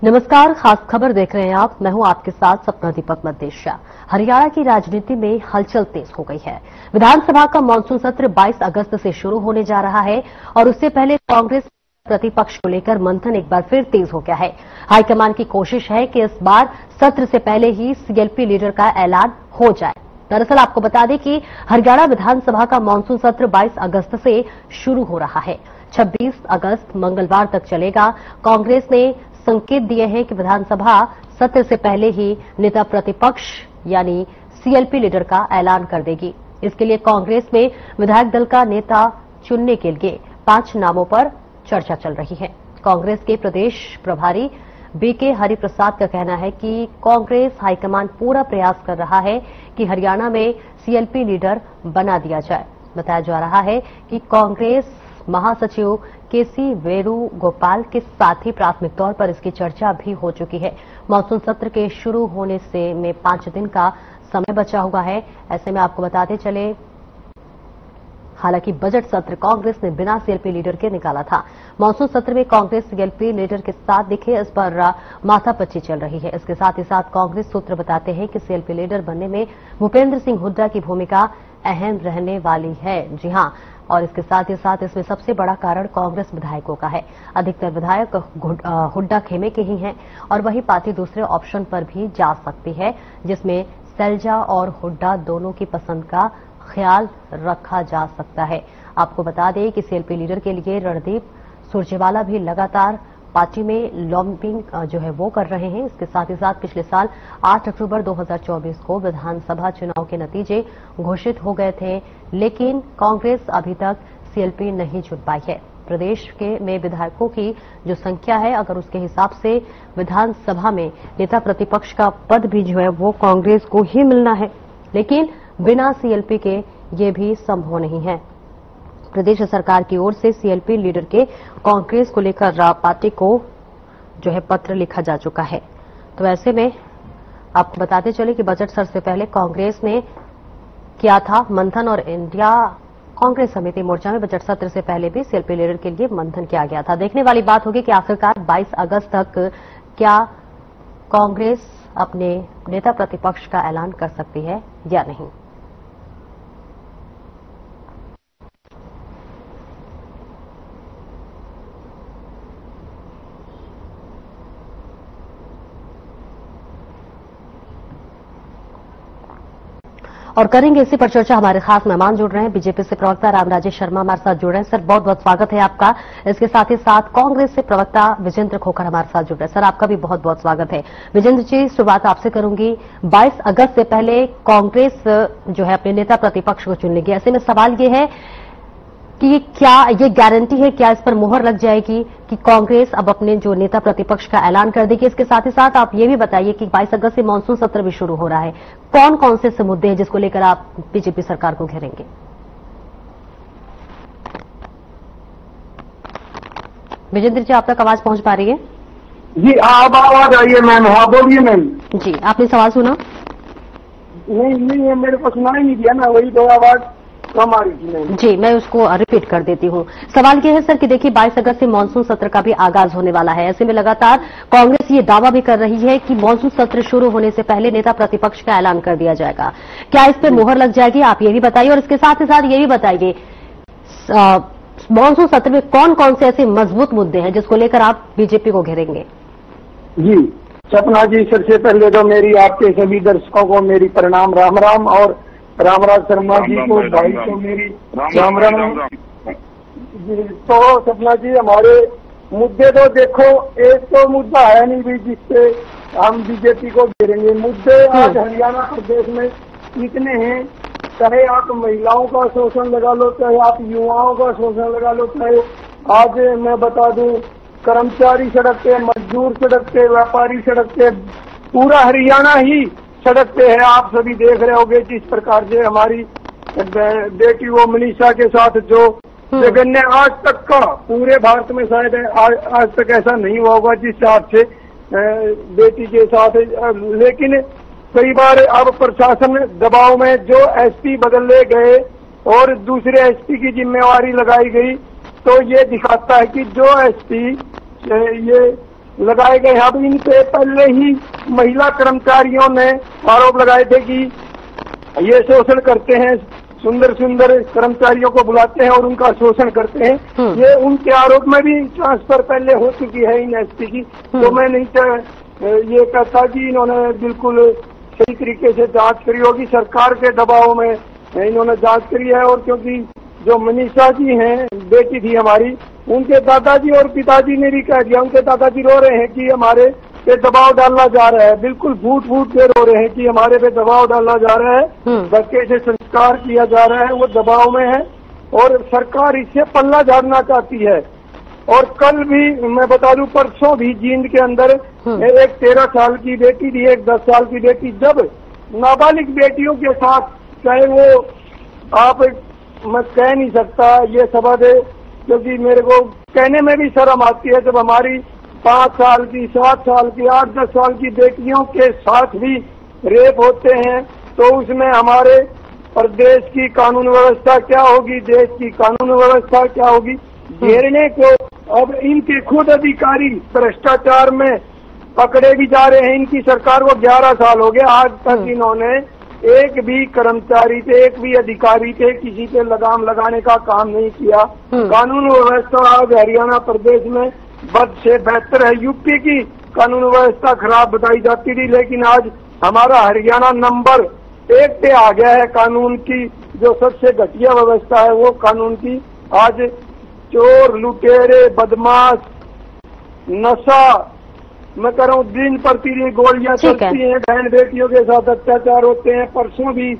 नमस्कार, खास खबर देख रहे हैं आप। मैं हूं आपके साथ सपना दीपक मदेशिया। हरियाणा की राजनीति में हलचल तेज हो गई है। विधानसभा का मानसून सत्र 22 अगस्त से शुरू होने जा रहा है और उससे पहले कांग्रेस प्रतिपक्ष को लेकर मंथन एक बार फिर तेज हो गया है। हाईकमान की कोशिश है कि इस बार सत्र से पहले ही सीएलपी लीडर का ऐलान हो जाए। दरअसल आपको बता दें कि हरियाणा विधानसभा का मानसून सत्र 22 अगस्त से शुरू हो रहा है। 26 अगस्त मंगलवार तक चलेगा। कांग्रेस ने संकेत दिए हैं कि विधानसभा सत्र से पहले ही नेता प्रतिपक्ष यानी सीएलपी लीडर का ऐलान कर देगी। इसके लिए कांग्रेस में विधायक दल का नेता चुनने के लिए 5 नामों पर चर्चा चल रही है। कांग्रेस के प्रदेश प्रभारी बीके हरिप्रसाद का कहना है कि कांग्रेस हाईकमान पूरा प्रयास कर रहा है कि हरियाणा में सीएलपी लीडर बना दिया जाए। बताया जा रहा है कि कांग्रेस महासचिव केसी वेणुगोपाल के साथ ही प्राथमिक तौर पर इसकी चर्चा भी हो चुकी है। मानसून सत्र के शुरू होने से में 5 दिन का समय बचा हुआ है। ऐसे में आपको बताते चले, हालांकि बजट सत्र कांग्रेस ने बिना सीएलपी लीडर के निकाला था। मानसून सत्र में कांग्रेस सीएलपी लीडर के साथ दिखे, इस पर माथापच्ची चल रही है। इसके साथ ही साथ कांग्रेस सूत्र बताते हैं कि सीएलपी लीडर बनने में भूपेंद्र सिंह हुड्डा की भूमिका अहम रहने वाली है। जी हां, और इसके साथ ही साथ इसमें सबसे बड़ा कारण कांग्रेस विधायकों का है। अधिकतर विधायक हुड्डा खेमे के ही हैं और वही पार्टी दूसरे ऑप्शन पर भी जा सकती है, जिसमें सैलजा और हुड्डा दोनों की पसंद का ख्याल रखा जा सकता है। आपको बता दें कि सीएलपी लीडर के लिए रणदीप सुरजेवाला भी लगातार पार्टी में लॉबिंग जो है वो कर रहे हैं। इसके साथ ही साथ पिछले साल 8 अक्टूबर 2024 को विधानसभा चुनाव के नतीजे घोषित हो गए थे, लेकिन कांग्रेस अभी तक सीएलपी नहीं चुन पाई है। प्रदेश में विधायकों की जो संख्या है, अगर उसके हिसाब से विधानसभा में नेता प्रतिपक्ष का पद भी जो है वो कांग्रेस को ही मिलना है, लेकिन बिना सीएलपी के ये भी संभव नहीं है। प्रदेश सरकार की ओर से सीएलपी लीडर के कांग्रेस को लेकर पार्टी को जो है पत्र लिखा जा चुका है। तो ऐसे में आपको बताते चले कि बजट सत्र से पहले कांग्रेस ने किया था मंथन और इंडिया कांग्रेस समिति मोर्चा में बजट सत्र से पहले भी सीएलपी लीडर के लिए मंथन किया गया था। देखने वाली बात होगी कि आखिरकार 22 अगस्त तक क्या कांग्रेस अपने नेता प्रतिपक्ष का ऐलान कर सकती है या नहीं। और करेंगे इसी पर चर्चा। हमारे खास मेहमान जुड़ रहे हैं, बीजेपी से प्रवक्ता रामराजेश शर्मा हमारे साथ जुड़ रहे हैं। सर, बहुत बहुत स्वागत है आपका। इसके साथ ही साथ कांग्रेस से प्रवक्ता विजेंद्र खोखर हमारे साथ जुड़ रहे हैं। सर, आपका भी बहुत बहुत स्वागत है। विजेंद्र जी, शुरुआत आपसे करूंगी। 22 अगस्त से पहले कांग्रेस जो है अपने नेता प्रतिपक्ष को चुन लेगी। ऐसे में सवाल ये है कि क्या ये गारंटी है, क्या इस पर मोहर लग जाएगी कि कांग्रेस अब अपने जो नेता प्रतिपक्ष का ऐलान कर देगी। इसके साथ ही साथ आप ये भी बताइए कि 22 अगस्त से मानसून सत्र भी शुरू हो रहा है, कौन कौन से मुद्दे हैं जिसको लेकर आप बीजेपी सरकार को घेरेंगे। विजेंद्र जी, आप तक आवाज पहुंच पा रही है? जी, अब आवाज आई है मैम। हाँ, बोलिए मैम। जी, आपने सवाल सुना? नहीं, मेरे को सुनाई नहीं दिया ना, वही तो आवाज कम आ रही थी। जी, मैं उसको रिपीट कर देती हूँ। सवाल ये है सर कि देखिए 22 अगस्त से मानसून सत्र का भी आगाज होने वाला है। ऐसे में लगातार कांग्रेस ये दावा भी कर रही है कि मानसून सत्र शुरू होने से पहले नेता प्रतिपक्ष का ऐलान कर दिया जाएगा। क्या इस पर मोहर लग जाएगी, आप ये भी बताइए। और इसके साथ ही साथ ये भी बताइए मानसून सत्र में कौन कौन से ऐसे मजबूत मुद्दे हैं जिसको लेकर आप बीजेपी को घेरेंगे। जी सपना जी, सबसे पहले तो मेरी आपके सभी दर्शकों को मेरी प्रणाम, राम राम। और रामराज शर्मा जी को, भाई को मेरी राम राम। तो सपना जी, हमारे मुद्दे तो देखो, एक तो मुद्दा है नहीं भी जिससे हम बीजेपी को घेरेंगे। मुद्दे आज हरियाणा प्रदेश में इतने हैं, चाहे आप महिलाओं का शोषण लगा लो, चाहे आप युवाओं का शोषण लगा लो, चाहे आज मैं बता दूं कर्मचारी सड़क पे, मजदूर सड़क पे, व्यापारी सड़क पे, पूरा हरियाणा ही सड़क पे है। आप सभी देख रहे होंगे जिस प्रकार से हमारी बेटी वो मनीषा के साथ जो जगन ने आज तक का पूरे भारत में शायद आज तक ऐसा नहीं हुआ होगा जिस हिसाब से बेटी के साथ। लेकिन कई बार अब प्रशासन दबाव में जो एसपी बदले गए और दूसरे एसपी की जिम्मेवारी लगाई गई, तो ये दिखाता है कि जो एसपी ये लगाए गए। अब इन पे पहले ही महिला कर्मचारियों ने आरोप लगाए थे कि ये शोषण करते हैं, सुंदर सुंदर कर्मचारियों को बुलाते हैं और उनका शोषण करते हैं। ये उनके आरोप में भी ट्रांसफर पहले हो चुकी है इन एसपी की। तो मैं नहीं ये कहता कि इन्होंने बिल्कुल सही तरीके से जांच करी होगी, सरकार के दबाव में इन्होंने जांच करी है। और क्योंकि जो मनीषा जी हैं, बेटी थी हमारी, उनके दादाजी और पिताजी ने भी कह दिया, उनके दादाजी रो रहे हैं कि हमारे पे दबाव डाला जा रहा है, बिल्कुल फूट फूट के रो रहे हैं कि हमारे पे दबाव डाला जा रहा है, धक्के से संस्कार किया जा रहा है, वो दबाव में है और सरकार इससे पल्ला झाड़ना चाहती है। और कल भी मैं बता दूं, परसों भी जींद के अंदर एक 13 साल की बेटी थी, एक 10 साल की बेटी, जब नाबालिग बेटियों के साथ, चाहे वो आप मैं कह नहीं सकता ये सभा दे, क्योंकि मेरे को कहने में भी शर्म आती है, जब हमारी 5 साल की, 7 साल की, 8-10 साल की बेटियों के साथ भी रेप होते हैं, तो उसमें हमारे प्रदेश की कानून व्यवस्था क्या होगी, देश की कानून व्यवस्था क्या होगी। घेरने को अब इनके खुद अधिकारी भ्रष्टाचार में पकड़े भी जा रहे हैं। इनकी सरकार को 11 साल हो गए, आज तक इन्होंने एक भी कर्मचारी पे, एक भी अधिकारी पे किसी पे लगाम लगाने का काम नहीं किया। कानून व्यवस्था आज हरियाणा प्रदेश में बद से बेहतर है। यूपी की कानून व्यवस्था खराब बताई जाती थी, लेकिन आज हमारा हरियाणा नंबर 1 पे आ गया है कानून की। जो सबसे घटिया व्यवस्था है वो कानून की। आज चोर, लुटेरे, बदमाश, नशा, मैं कह रहा हूँ दिन प्रतिदिन गोलियां चलती हैं, बहन बेटियों के साथ अत्याचार होते हैं। परसों भी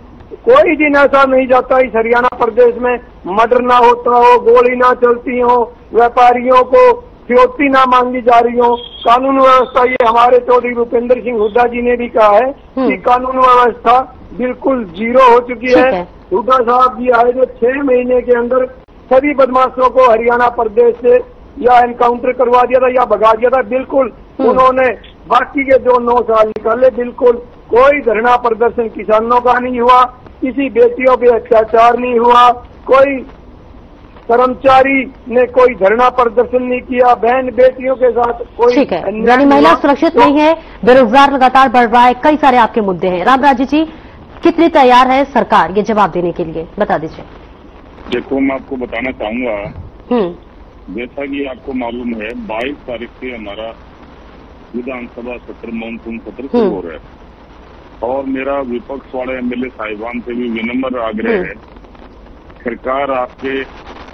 कोई दिन ऐसा नहीं जाता इस हरियाणा प्रदेश में मर्डर ना होता हो, गोली ना चलती हो, व्यापारियों को फिरौती ना मांगी जा रही हो। कानून व्यवस्था, ये हमारे चौधरी भूपेंद्र सिंह हुड्डा जी ने भी कहा है कि कानून व्यवस्था बिल्कुल जीरो हो चुकी है। हुड्डा साहब जी आए जो 6 महीने के अंदर सभी बदमाशों को हरियाणा प्रदेश से या एनकाउंटर करवा दिया था या भगा दिया था। बिल्कुल उन्होंने बाकी के जो 9 साल निकाले, बिल्कुल कोई धरना प्रदर्शन किसानों का नहीं हुआ, किसी बेटियों पे अत्याचार नहीं हुआ, कोई कर्मचारी ने कोई धरना प्रदर्शन नहीं किया, बहन बेटियों के साथ कोई। ठीक है, यानी महिला सुरक्षित नहीं है, बेरोजगार लगातार बढ़ रहा है, कई सारे आपके मुद्दे हैं। रामराज जी, कितनी तैयार है सरकार ये जवाब देने के लिए, बता दीजिए। देखो, मैं आपको बताना चाहूंगा, जैसा कि आपको मालूम है 22 तारीख से हमारा विधानसभा सत्र, मानसून सत्र शुरू हो रहा है और मेरा विपक्ष वाले एमएलए साहिबान से भी विनम्र आग्रह है, सरकार आपके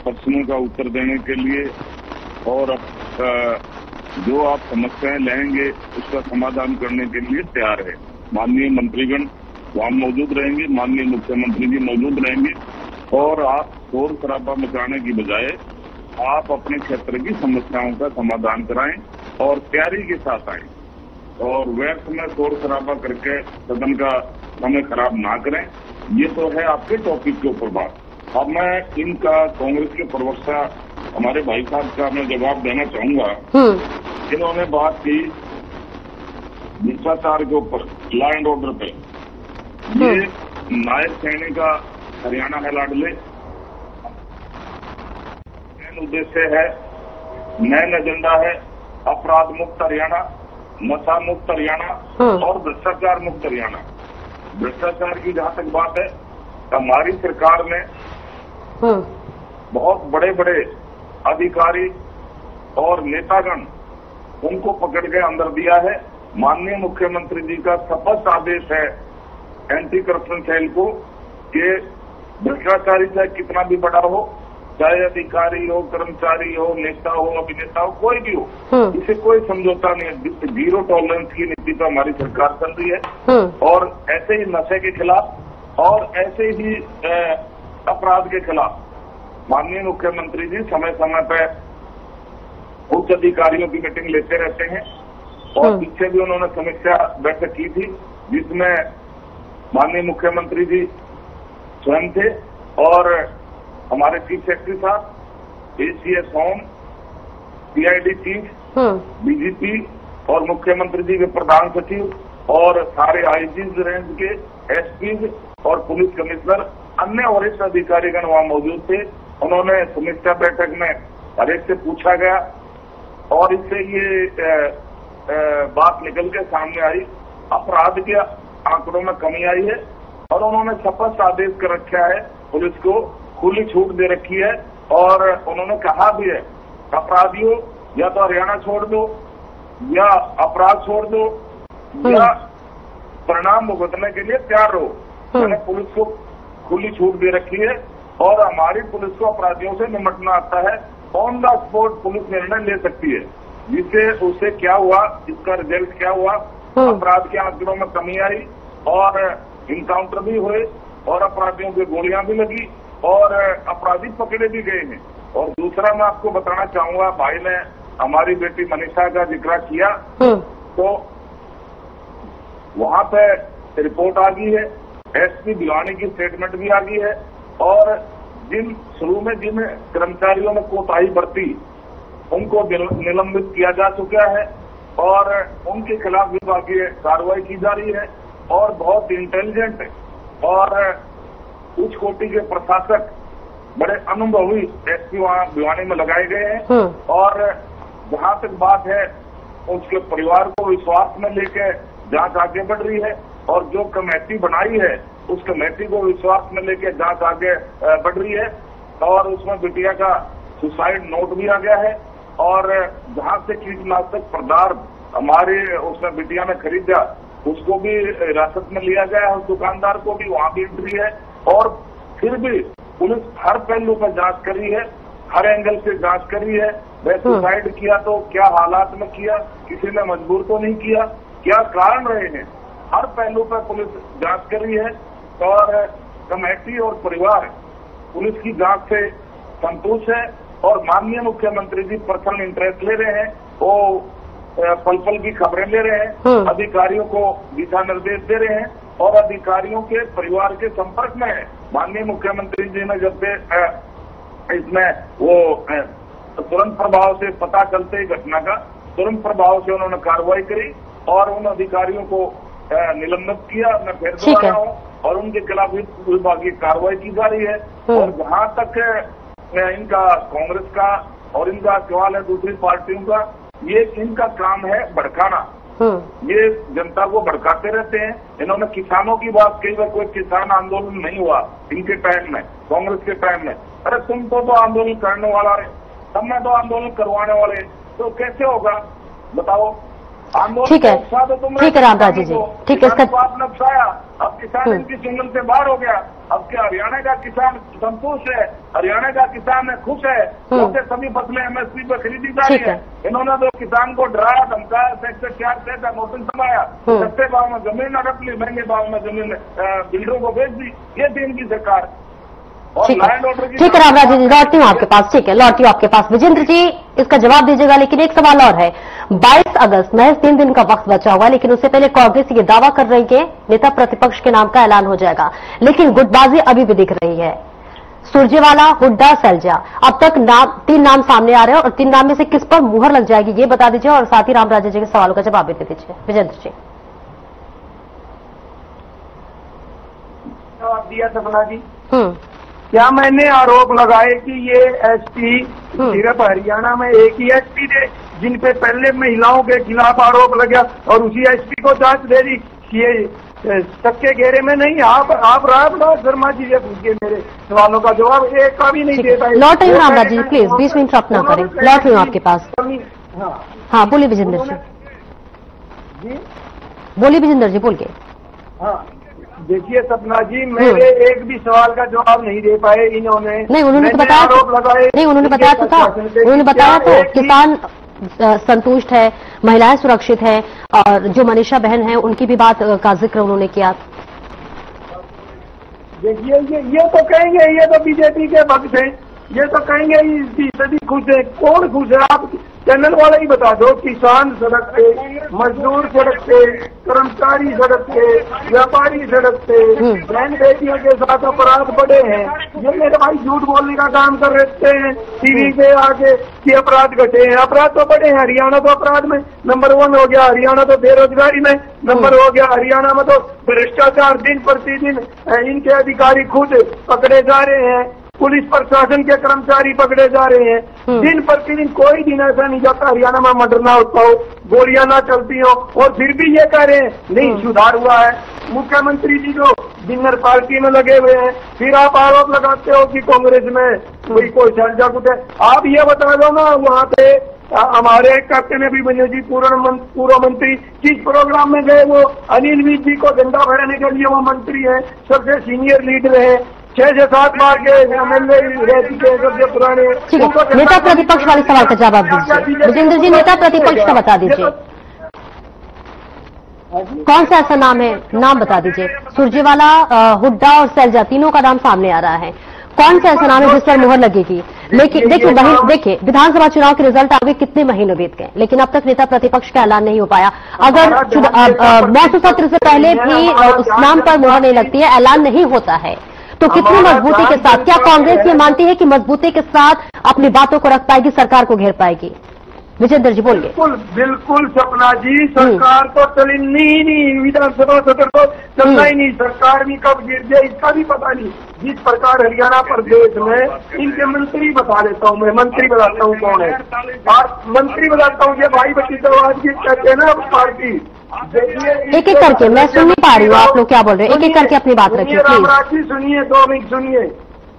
प्रश्नों का उत्तर देने के लिए और जो आप समस्याएं लेंगे उसका समाधान करने के लिए तैयार है। माननीय मंत्रीगण वहां मौजूद रहेंगे, माननीय मुख्यमंत्री जी मौजूद रहेंगे और आप शोर शराबा मचाने की बजाय आप अपने क्षेत्र की समस्याओं का समाधान कराएं और तैयारी के साथ आएं और व्यर्थ में शोर शराबा करके सदन का समय खराब ना करें। ये तो है आपके टॉपिक के ऊपर बात। अब मैं इनका कांग्रेस के प्रवक्ता हमारे भाई साहब का मैं जवाब देना चाहूंगा। इन्होंने बात की भ्रष्टाचार के ऊपर, लॉ एंड ऑर्डर पे। ये नायक सैनी का हरियाणा है लाडले, उद्देश्य है, नैन एजेंडा है अपराध मुक्त हरियाणा, नशा मुक्त हरियाणा और भ्रष्टाचार मुक्त हरियाणा। भ्रष्टाचार की जहां तक बात है, हमारी सरकार ने बहुत बड़े बड़े अधिकारी और नेतागण उनको पकड़ के अंदर दिया है। माननीय मुख्यमंत्री जी का स्पष्ट आदेश है एंटी करप्शन सेल को कि भ्रष्टाचारी चाहे कितना भी बड़ा हो, चाहे अधिकारी हो, कर्मचारी हो, नेता हो, अभिनेता हो, कोई भी हो, इसे कोई समझौता नहीं है। 0 टॉलरेंस की नीति पर हमारी सरकार चल रही है और ऐसे ही नशे के खिलाफ और ऐसे ही अपराध के खिलाफ माननीय मुख्यमंत्री जी समय समय पर उच्च अधिकारियों की मीटिंग लेते रहते हैं और पीछे भी उन्होंने समीक्षा बैठक की थी जिसमें माननीय मुख्यमंत्री जी स्वयं थे और हमारे चीफ सेक्रेटरी साहब, ACS home, CID chief, DGP और मुख्यमंत्री जी के प्रधान सचिव और सारे आईजीज रेंज के एसपी और पुलिस कमिश्नर, अन्य वरिष्ठ अधिकारीगण वहां मौजूद थे। उन्होंने समीक्षा बैठक में हर एक से पूछा गया और इससे ये बात निकल के सामने आई, अपराध के आंकड़ों में कमी आई है और उन्होंने स्पष्ट आदेश कर रखा है, पुलिस को खुली छूट दे रखी है और उन्होंने कहा भी है अपराधियों या तो हरियाणा छोड़ दो या अपराध छोड़ दो या परिणाम भुगतने के लिए तैयार रहो। मैंने पुलिस को खुली छूट दे रखी है और हमारी पुलिस को अपराधियों से निपटना आता है। ऑन द स्पॉट पुलिस निर्णय ले सकती है, जिससे उससे क्या हुआ, इसका रिजल्ट क्या हुआ, अपराध के आंकड़ों में कमी आई और इनकाउंटर भी हुए और अपराधियों की गोलियां भी लगी और अपराधी पकड़े भी गए हैं। और दूसरा मैं आपको बताना चाहूंगा, भाई ने हमारी बेटी मनीषा का जिक्र किया, तो वहां पे रिपोर्ट आ गई है, एसपी भिवानी की स्टेटमेंट भी आ गई है और शुरू में जिन कर्मचारियों ने कोताही बरती उनको निलंबित किया जा चुका है और उनके खिलाफ विभागीय कार्रवाई की जा रही है और बहुत इंटेलिजेंट और उच्च कोटि के प्रशासक बड़े अनुभवी एसपी वहां भिवानी में लगाए गए हैं और जहां तक बात है उसके परिवार को विश्वास में लेकर जांच आगे बढ़ रही है और जो कमेटी बनाई है उस कमेटी को विश्वास में लेकर जांच आगे बढ़ रही है और उसमें बिटिया का सुसाइड नोट भी आ गया है और जहां से कीटनाशक पदार्थ हमारे उसमें बिटिया ने खरीदा उसको भी हिरासत में लिया गया है, उस दुकानदार को भी, वहां भी एंट्री है और फिर भी पुलिस हर पहलू पर जांच कर रही है, हर एंगल से जांच कर रही है। वह सुसाइड किया तो क्या हालात में किया, किसी ने मजबूर तो नहीं किया, क्या कारण रहे हैं, हर पहलू पर पुलिस जांच कर रही है और कमेटी और परिवार पुलिस की जांच से संतुष्ट है और माननीय मुख्यमंत्री जी पर्सनल इंटरेस्ट ले रहे हैं, वो पल पल की खबरें ले रहे हैं, अधिकारियों को दिशा निर्देश दे रहे हैं और अधिकारियों के परिवार के संपर्क में है। माननीय मुख्यमंत्री जी ने जब से इसमें वो तुरंत प्रभाव से पता चलते ही घटना का तुरंत प्रभाव से उन्होंने कार्रवाई करी और उन अधिकारियों को निलंबित किया। मैं फिर दोहरा रहा हूँ और उनके खिलाफ विभागीय कार्रवाई की जा रही है और जहां तक इनका कांग्रेस का और इनका सवाल है दूसरी पार्टियों का, ये इनका काम है भड़काना, ये जनता को भड़काते रहते हैं। इन्होंने किसानों की बात कही, कोई किसान आंदोलन नहीं हुआ इनके टाइम में, कांग्रेस के टाइम में। अरे तुम तो आंदोलन करने वाला है, सब में तो आंदोलन करवाने वाले, तो कैसे होगा बताओ? ठीक है, ठीक है रामराजी जी, ठीक है। बात न फसाया, अब किसान इनकी चुंगल से बाहर हो गया। अब क्या हरियाणा का किसान संतुष्ट है? हरियाणा का किसान खुश है क्योंकि सभी फसलें एमएसपी पर खरीदी जा रही है। इन्होंने तो किसान को डराया धमकाया, सेक्टर 4 से का नोटिस समाया, सस्ते भाव में जमीन न रख ली, महंगे भाव में जमीन बिल्डरों को बेच दी। ये थी इनकी सरकार। ठीक है रामराजी जी, लौटती हूँ आपके पास। ठीक है, लौटती हूँ आपके पास। विजेंद्र जी इसका जवाब दीजिएगा, लेकिन एक सवाल और है। 22 अगस्त महज 3 दिन का वक्त बचा हुआ है, लेकिन उससे पहले कांग्रेस ये दावा कर रही है नेता प्रतिपक्ष के नाम का ऐलान हो जाएगा, लेकिन गुटबाजी अभी भी दिख रही है। सुरजेवाला, हुड्डा, सैलजा, अब तक 3 नाम सामने आ रहे हैं और 3 नाम में से किस पर मुहर लग जाएगी ये बता दीजिए और साथ ही रामराजी जी के सवालों का जवाब भी दे दीजिए। विजेंद्र जी जवाब दिया सपना जी। क्या मैंने आरोप लगाए कि ये एसपी सिर्फ हरियाणा में एक ही एसपी थे जिन पे पहले महिलाओं के खिलाफ आरोप लगा और उसी एसपी को जांच दे दी? ये सबके घेरे में नहीं। आप रामराज शर्मा जी से पूछिए, मेरे सवालों का जवाब एक का भी नहीं दे पाए। लौट रही हूँ रामराज जी, प्लीज 20 मिनट इंटरप्ट ना करें। लौट रही हूँ आपके पास। हाँ बोलिए विजेंद्र जी, बोलिए विजेंद्र जी, बोल के। हाँ देखिए सपना जी, मेरे एक भी सवाल का जवाब नहीं दे पाए इन्होंने। नहीं उन्होंने तो बताया, नहीं उन्होंने बताया तो था, उन्होंने बताया तो किसान संतुष्ट है, महिलाएं सुरक्षित है और जो मनीषा बहन है उनकी भी बात का जिक्र उन्होंने किया। देखिए ये तो कहेंगे, ये तो बीजेपी के भक्त हैं, ये तो कहेंगे सभी खुश है। कौन खुश है? आप चैनल वाले ही बता दो। किसान सड़क पे, मजदूर सड़क पे, कर्मचारी सड़क पे, व्यापारी सड़क पे, बहन बेटियों के साथ अपराध बढ़े हैं। ये मेरे भाई झूठ बोलने का काम कर रहे हैं टीवी पे आके कि अपराध घटे हैं। अपराध तो बढ़े हैं। हरियाणा तो अपराध में नंबर 1 हो गया, हरियाणा तो बेरोजगारी में नंबर हो गया, हरियाणा में तो भ्रष्टाचार दिन प्रतिदिन इनके अधिकारी खुद पकड़े जा रहे हैं। पुलिस प्रशासन के कर्मचारी पकड़े जा रहे हैं। दिन प्रतिदिन कोई दिन ऐसा नहीं जाता हरियाणा में मर्डर ना होता हो, गोलियां ना चलती हो, और फिर भी ये कह रहे हैं नहीं सुधार हुआ है। मुख्यमंत्री जी जो डिनर पार्टी में लगे हुए हैं, फिर आप आरोप लगाते हो कि कांग्रेस में कोई चर्चा कुछ है। आप ये बता दो ना, वहाँ पे हमारे कैप्टन अभिमन्यु जी पूर्व मंत्री किस प्रोग्राम में गए? वो अनिल विज जी को झंडा फहराने के लिए वो मंत्री है, सबसे सीनियर लीडर है, 6 से 7 बार के एमएलए रह चुके हैं, सबसे पुराने। ठीक है, नेता प्रतिपक्ष वाले सवाल का जवाब दीजिए विजेंद्र जी। नेता प्रतिपक्ष का बता दीजिए, कौन सा ऐसा नाम है, नाम बता दीजिए। सुरजेवाला, हुड्डा और सैलजा तीनों का नाम सामने आ रहा है। कौन सा ऐसा नाम है जिस पर मुहर लगेगी? लेकिन देखिए विधानसभा चुनाव के रिजल्ट आगे कितने महीने बीत गए, लेकिन अब तक नेता प्रतिपक्ष का ऐलान नहीं हो पाया। अगर मौसम सत्र से पहले भी उस नाम पर मुहर नहीं लगती है, ऐलान नहीं होता है, तो कितनी मजबूती के साथ, क्या कांग्रेस ये मानती है कि मजबूती के साथ अपनी बातों को रख पाएगी, सरकार को घेर पाएगी? विजेंद्र जी बोलिए। बिल्कुल सपना जी, सरकार तो चलनी ही नहीं, विधानसभा सत्र तो चलना ही नहीं, सरकार भी कब गिर जाए इसका भी पता नहीं। जिस प्रकार हरियाणा प्रदेश में इनके मंत्री बता देता हूँ, मैं मंत्री बताता हूँ कौन है, और मंत्री बताता हूँ ये भाई बच्ची समाज की कहते हैं ना पार्टी। एक एक करके, मैं सुन नहीं पा रही हूँ आप लोग क्या बोल रहे हैं, एक एक करके अपनी बात रखिए प्लीज। सुनिए 2 मिनट सुनिए।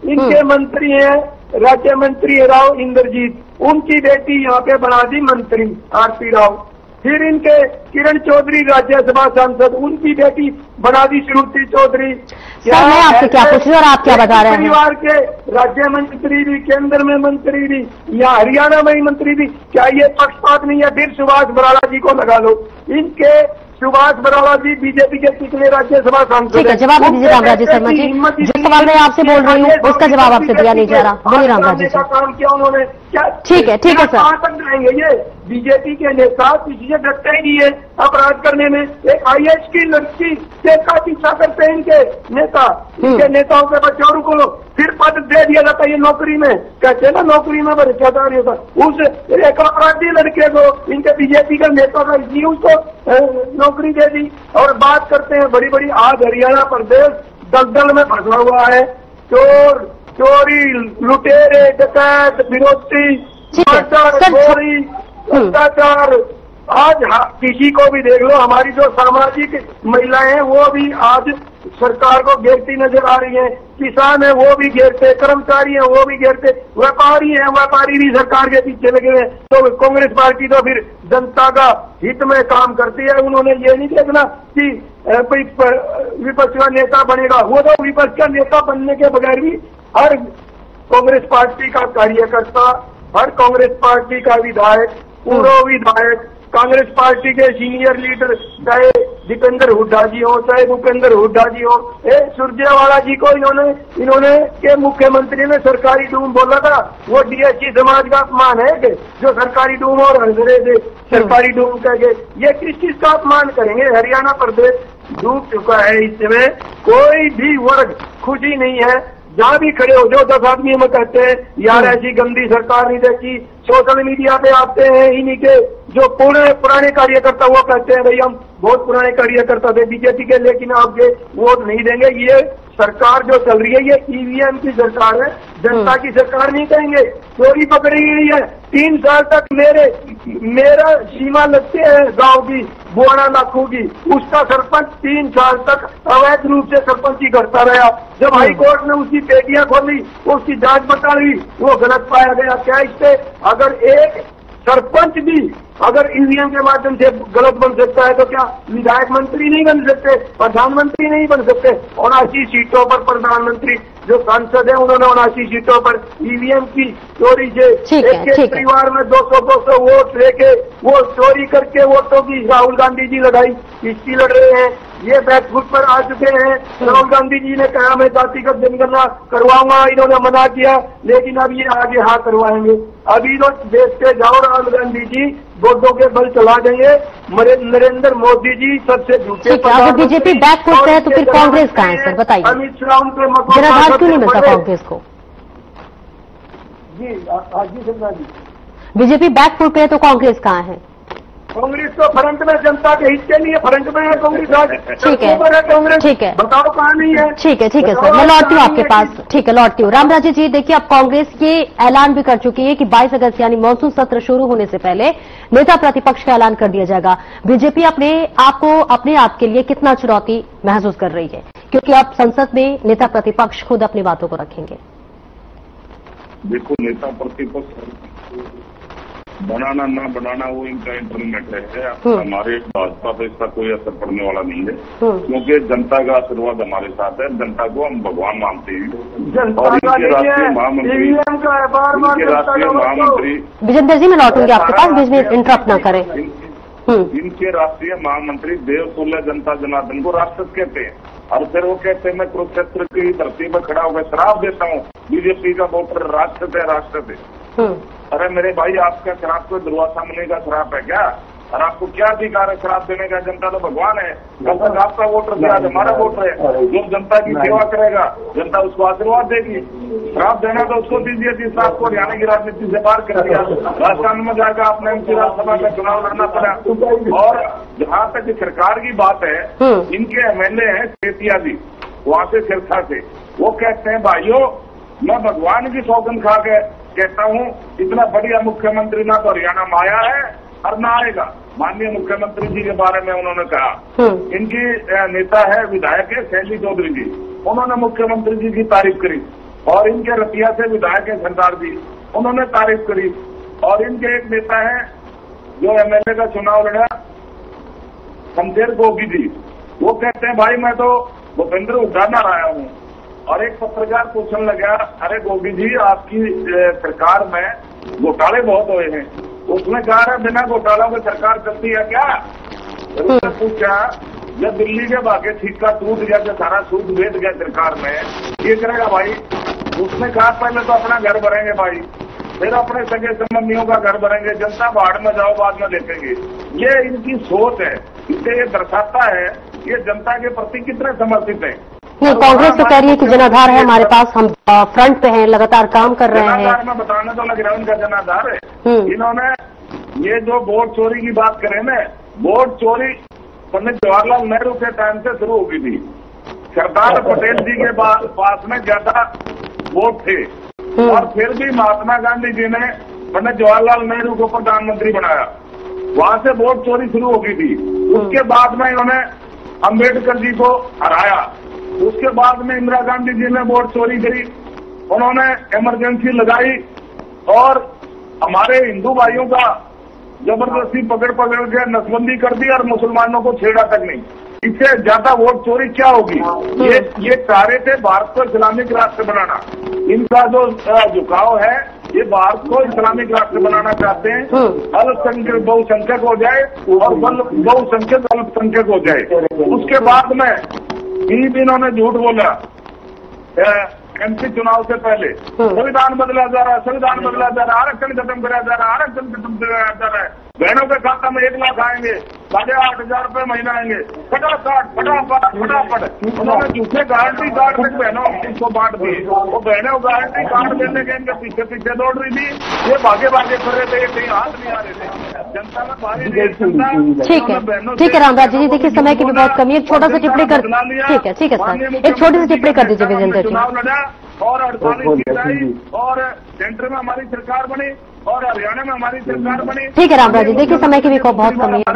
इनके मंत्री हैं राज्य मंत्री राव इंद्रजीत, उनकी बेटी यहाँ पे बना दी मंत्री आरती राव। फिर इनके किरण चौधरी राज्यसभा सांसद, उनकी बेटी बना दी श्रुति चौधरी। सर मैं आपसे क्या पूछ रही हूँ और आप क्या बता रहे हैं? परिवार के राज्य मंत्री भी, केंद्र में मंत्री भी, या हरियाणा में ही मंत्री भी, क्या ये पक्षपात नहीं है? फिर सुभाष बराला जी को लगा लो। इनके सुभाष बराला जी बीजेपी के कितने राज्यसभा सांसद? ठीक है, जवाब दीजिए रामराज शर्मा जी। जो सवाल मैं आपसे बोल रही हूँ उसका जवाब आपसे दिया नहीं जा रहा। बोलिए रामराज जी। काम किया उन्होंने क्या? ठीक है सर। कहाँ तक जाएंगे ये बीजेपी के नेता? किसी से डरते ही नहीं है अपराध करने में। एक आईएएस की लड़की से का पीछा करते हैं इनके नेता, इनके नेताओं के बच्चों को फिर पद दे दिया जाता है ये नौकरी में, कहते हैं ना नौकरी में भ्रष्टाचार होता। उस एक अपराधी लड़के को इनके बीजेपी का नेता का इसलिए उसको नौकरी दे दी। और बात करते हैं बड़ी बड़ी, आज हरियाणा प्रदेश दलदल में फंसा हुआ है। चोरी, लुटेरे, डकैत, फिरौती, चोरी, भ्रष्टाचार। आज किसी को भी देख लो, हमारी जो सामाजिक महिलाएं हैं वो भी आज सरकार को घेरती नजर आ रही हैं। किसान है वो भी घेरते, कर्मचारी है वो भी घेरते, व्यापारी है, व्यापारी भी सरकार के पीछे लगे हुए। तो कांग्रेस पार्टी तो फिर जनता का हित में काम करती है। उन्होंने ये नहीं देखना कि विपक्ष का नेता बनेगा, वो तो विपक्ष का नेता बनने के बगैर भी हर कांग्रेस पार्टी का कार्यकर्ता, हर कांग्रेस पार्टी का विधायक, पूर्व विधायक, कांग्रेस पार्टी के सीनियर लीडर, चाहे दीपेंद्र हुड्डा जी हो, चाहे भूपेंद्र हुड्डा जी हो, सुरजेवाला जी को इन्होंने के मुख्यमंत्री ने सरकारी डूम बोला था। वो डीएससी समाज का अपमान है कि जो सरकारी डूम और हंसरे थे सरकारी डूम कह के, ये किस का अपमान करेंगे? हरियाणा प्रदेश डूब चुका है, इसमें कोई भी वर्ग खुशी नहीं है। जहाँ भी खड़े हो जो 10 आदमी में कहते हैं यार ऐसी गंदी सरकार नहीं देखी, सोशल मीडिया पे आते हैं इन्हीं के जो पुराने कार्यकर्ता, वो कहते हैं भाई हम बहुत पुराने कार्यकर्ता थे बीजेपी के, लेकिन आपके वोट नहीं देंगे। ये सरकार जो चल रही है ये ईवीएम की सरकार है, जनता की सरकार नहीं कहेंगे। चोरी पकड़ी गई है 3 साल तक, मेरा सीमा लगते है गांव की बुआना लाखों की, उसका सरपंच 3 साल तक अवैध रूप से सरपंची करता रहा। जब हाई कोर्ट ने उसकी पेटियां खोली, उसकी जांच पड़ताल, वो गलत पाया गया। क्या इससे अगर एक सरपंच भी अगर ईवीएम के माध्यम से गलत बन सकता है तो क्या विधायक मंत्री नहीं बन सकते, प्रधानमंत्री नहीं बन सकते? 79 सीटों पर प्रधानमंत्री जो सांसद है उन्होंने 79 सीटों पर ईवीएम की चोरी से एक परिवार में 200 वोट लेके वो चोरी करके वोटों की राहुल गांधी जी लड़ाई किसकी लड़ रहे हैं? ये बैकफुट पर आ चुके हैं। राहुल गांधी जी ने कहा मैं जातिगत जनगणना करवाऊंगा, इन्होंने मना किया, लेकिन अब ये आगे हाँ करवाएंगे। अभी तो देखते जाओ, राहुल गांधी जी वोटों के बल चला देंगे। नरेंद्र मोदी जी सबसे झूठे। अगर बीजेपी बैकफुट पे है तो फिर कांग्रेस कहाँ है सर, बताइए? अमित शाह उनके जनाधार क्यों नहीं मिलता कांग्रेस को? जी जी शर्मा जी, बीजेपी बैकफुट पे है तो कांग्रेस कहाँ है? कांग्रेस तो फ्रंट में जनता के हित के लिए फ्रंट में है कांग्रेस आज। ठीक है, कांग्रेस ठीक है, बताओ कहाँ नहीं है। ठीक है सर, मैं लौटती हूँ आपके पास। ठीक है, लौटती हूँ। रामराजे जी, देखिए अब कांग्रेस ये ऐलान भी कर चुकी है कि 22 अगस्त यानी मानसून सत्र शुरू होने से पहले नेता प्रतिपक्ष का ऐलान कर दिया जाएगा। बीजेपी अपने आप के लिए कितना चुनौती महसूस कर रही है, क्योंकि अब संसद में नेता प्रतिपक्ष खुद अपनी बातों को रखेंगे। देखो, नेता प्रतिपक्ष बनाना ना बनाना वो इनका इंटरनल मैटर है। हमारे भाजपा पर इसका कोई असर पड़ने वाला नहीं है, क्योंकि जनता का आशीर्वाद हमारे साथ है। जनता को हम भगवान मानते हैं और इनके राष्ट्रीय महामंत्री विजेंद्र जी, मैं लौटूंगी आपके पास, बीच में इंटरप्ट ना करें। इनके राष्ट्रीय महामंत्री देवतुल्य जनता जनार्दन को राष्ट्रपति कहते हैं, और फिर वो कहते हैं मैं कुरुक्षेत्र की धरती पर खड़ा होकर शराब देता हूँ, बीजेपी का वोटर राष्ट्रपति। अरे मेरे भाई, आपका शराब कोई दुर्वासा मुनि का शराब है क्या? और आपको क्या अधिकार है शराब देने का? जनता तो भगवान है। कल तक आपका वोटर थे, आज हमारा वोटर है। जो जनता की सेवा करेगा जनता उसको आशीर्वाद देगी। शराब देना तो उसको दीजिए जिससे आपको हरियाणा की राजनीति से पार कर दिया, राजस्थान में जाकर आपने एमपी राज्यसभा का चुनाव लड़ना पड़ा। और जहाँ तक सरकार की बात है, इनके एमएलए हैं सेतिया जी, वहाँ से सिरसा से, वो कहते हैं भाइयों मैं भगवान की सौगंध खा के कहता हूँ इतना बढ़िया मुख्यमंत्री ना तो हरियाणा में आया है और ना आएगा। माननीय मुख्यमंत्री जी के बारे में उन्होंने कहा, इनकी नेता है विधायक है शैली चौधरी जी, उन्होंने मुख्यमंत्री जी की तारीफ करी। और इनके रतिया से विधायक है सरदार जी, उन्होंने तारीफ करी। और इनके एक नेता है जो एमएलए का चुनाव लड़ा, शमशेर गोगी जी, वो कहते हैं भाई मैं तो भूपेंद्र हुड्डा ना आया हूँ। और एक पत्रकार पूछने लगा, अरे गोगी जी आपकी सरकार में घोटाले बहुत हुए हैं। उसने कहा बिना घोटालों की सरकार चलती है क्या? उसने पूछा जब दिल्ली के भाग्य ठीका टूट गया, जब सारा सूद बेच गया सरकार में, ये करेगा भाई? उसने कहा पहले तो अपना घर भरेंगे भाई, फिर अपने सगे संबंधियों का घर भरेंगे, जनता बाढ़ में जाओ बाद में देखेंगे। ये इनकी सोच है। इससे ये दर्शाता है ये जनता के प्रति कितने समर्पित है। नहीं, कांग्रेस तो कह रही है कि जनाधार है हमारे पास, हम फ्रंट पे हैं, लगातार काम कर रहे हैं। जनाधार में बताने तो लग रहा है उनका जनाधार है। इन्होंने ये जो वोट चोरी की बात करें ना, वोट चोरी पंडित जवाहरलाल नेहरू के टाइम से शुरू हो गई थी। सरदार पटेल जी के पास में ज्यादा वोट थे, और फिर भी महात्मा गांधी जी ने पंडित जवाहरलाल नेहरू को प्रधानमंत्री बनाया। वहां से वोट चोरी शुरू हो गई थी। उसके बाद में इन्होंने अम्बेडकर जी को हराया। उसके बाद में इंदिरा गांधी जी ने वोट चोरी करी, उन्होंने इमरजेंसी लगाई और हमारे हिंदू भाइयों का जबरदस्ती पकड़ के नसबंदी कर दी और मुसलमानों को छेड़ा तक नहीं। इससे ज्यादा वोट चोरी क्या होगी? ये चाह रहे थे भारत को इस्लामिक राष्ट्र बनाना। इनका जो झुकाव है, ये भारत को इस्लामिक राष्ट्र बनाना चाहते हैं। अल्पसंख्यक बहुसंख्यक हो जाए और बहुसंख्यक अल्पसंख्यक हो जाए। उसके बाद में इन्होंने झूठ बोला एमपी चुनाव से पहले, संविधान बदला जा रहा है, संविधान बदला जा रहा है, आरक्षण खत्म कराया जा रहा है, आरक्षण खत्म कराया जा रहा है, बहनों के खाता में 1 लाख आएंगे, 8,500 रुपए महीना आएंगे, फटाफट उन्होंने झूठे गारंटी कार्ड तक बहनों को बांट दी। वो बहनों गारंटी कार्ड देने के इनके पीछे पीछे दौड़ रही थी। ये भागे कर रहे थे, ये कहीं हाथ नहीं आ रहे थे। जनता में भारी ठीक है रामराज जी, देखिए समय की भी बहुत कमी है, एक छोटा सा टिप्पणी कर, ठीक है सर, एक छोटी सी टिप्पणी कर दीजिए विजेंद्र जी। चुनाव लड़ा और 48 सीट आई और सेंटर में हमारी सरकार बनी और हरियाणा में हमारी सरकार बनी। ठीक है रामराज जी, देखिए समय की भी बहुत कमी है।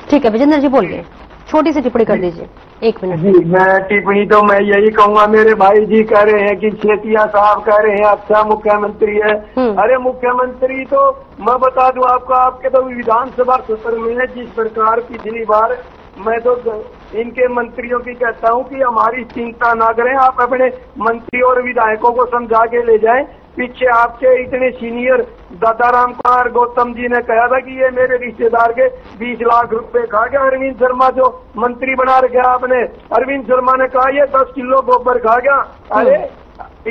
ठीक है विजेंद्र जी बोलिए, छोटी सी टिप्पणी कर दीजिए, 1 मिनट। जी मैं टिप्पणी तो मैं यही कहूंगा, मेरे भाई जी कह रहे हैं कि सेतिया साहब कह रहे हैं अच्छा मुख्यमंत्री है। अरे मुख्यमंत्री तो मैं बता दूं आपको, आपके तो विधानसभा सत्र में है जिस प्रकार पिछली बार मैं तो इनके मंत्रियों की कहता हूं कि हमारी चिंता ना करें, आप अपने मंत्री और विधायकों को समझा के ले जाएं। पीछे आपके इतने सीनियर दादाराम कुमार गौतम जी ने कहा था कि ये मेरे रिश्तेदार के 20 लाख रुपए खा गया। अरविंद शर्मा जो मंत्री बना रखा आपने, अरविंद शर्मा ने कहा ये 10 किलो गोबर खा गया। अरे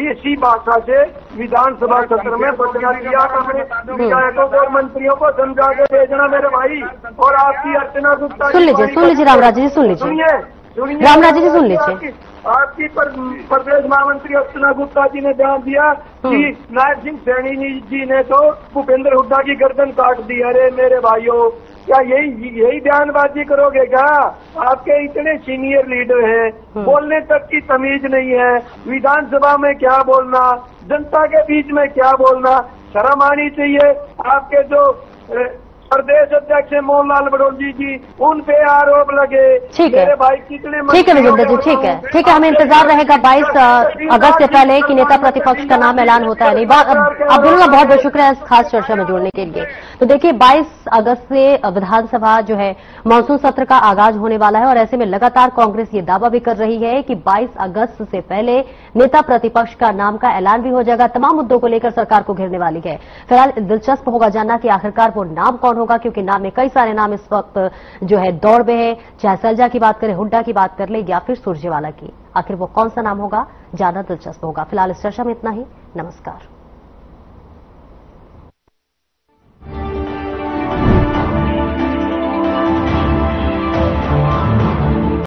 इसी भाषा से विधानसभा सत्र में बचना दिया अपने विधायकों और मंत्रियों को समझा के भेजना मेरे भाई। और आपकी अर्चना गुप्ता, सुन लीजिए रामराज जी, सुन लीजिए। सुनिए, रामराज जी सुन लीजिए। आपकी प्रदेश महामंत्री अर्चना गुप्ता जी ने बयान दिया कि नायब सिंह सैनी जी ने तो भूपेंद्र हुड्डा की गर्दन काट दी। अरे मेरे भाइयों, क्या यही बयानबाजी करोगे क्या? आपके इतने सीनियर लीडर हैं, बोलने तक की तमीज नहीं है। विधानसभा में क्या बोलना, जनता के बीच में क्या बोलना, शर्म आनी चाहिए। आपके जो प्रदेश अध्यक्ष मोहनलाल बड़ौजी जी, उन पे आरोप लगे। ठीक है, मेरे भाई कितने ठीक है विजेंद्र जी, ठीक है, ठीक है। हमें इंतजार रहेगा 22 अगस्त से पहले कि नेता प्रतिपक्ष का नाम ऐलान होता है नहीं। अब्दुल का बहुत बहुत शुक्रिया इस खास चर्चा में जुड़ने के लिए। तो देखिए 22 अगस्त से विधानसभा जो है मानसून सत्र का आगाज होने वाला है और ऐसे में लगातार कांग्रेस ये दावा भी कर रही है कि 22 अगस्त से पहले नेता प्रतिपक्ष का नाम का ऐलान भी हो जाएगा। तमाम मुद्दों को लेकर सरकार को घेरने वाली है। फिलहाल दिलचस्प होगा जानना कि आखिरकार वो नाम कौन होगा, क्योंकि नाम में कई सारे नाम इस वक्त जो है दौड़ में है। चाहे सलजा की बात करें, हुड्डा की बात कर ले या फिर सुरजेवाला की, आखिर वो कौन सा नाम होगा, जानना दिलचस्प होगा। फिलहाल इस चर्चा में इतना ही। नमस्कार।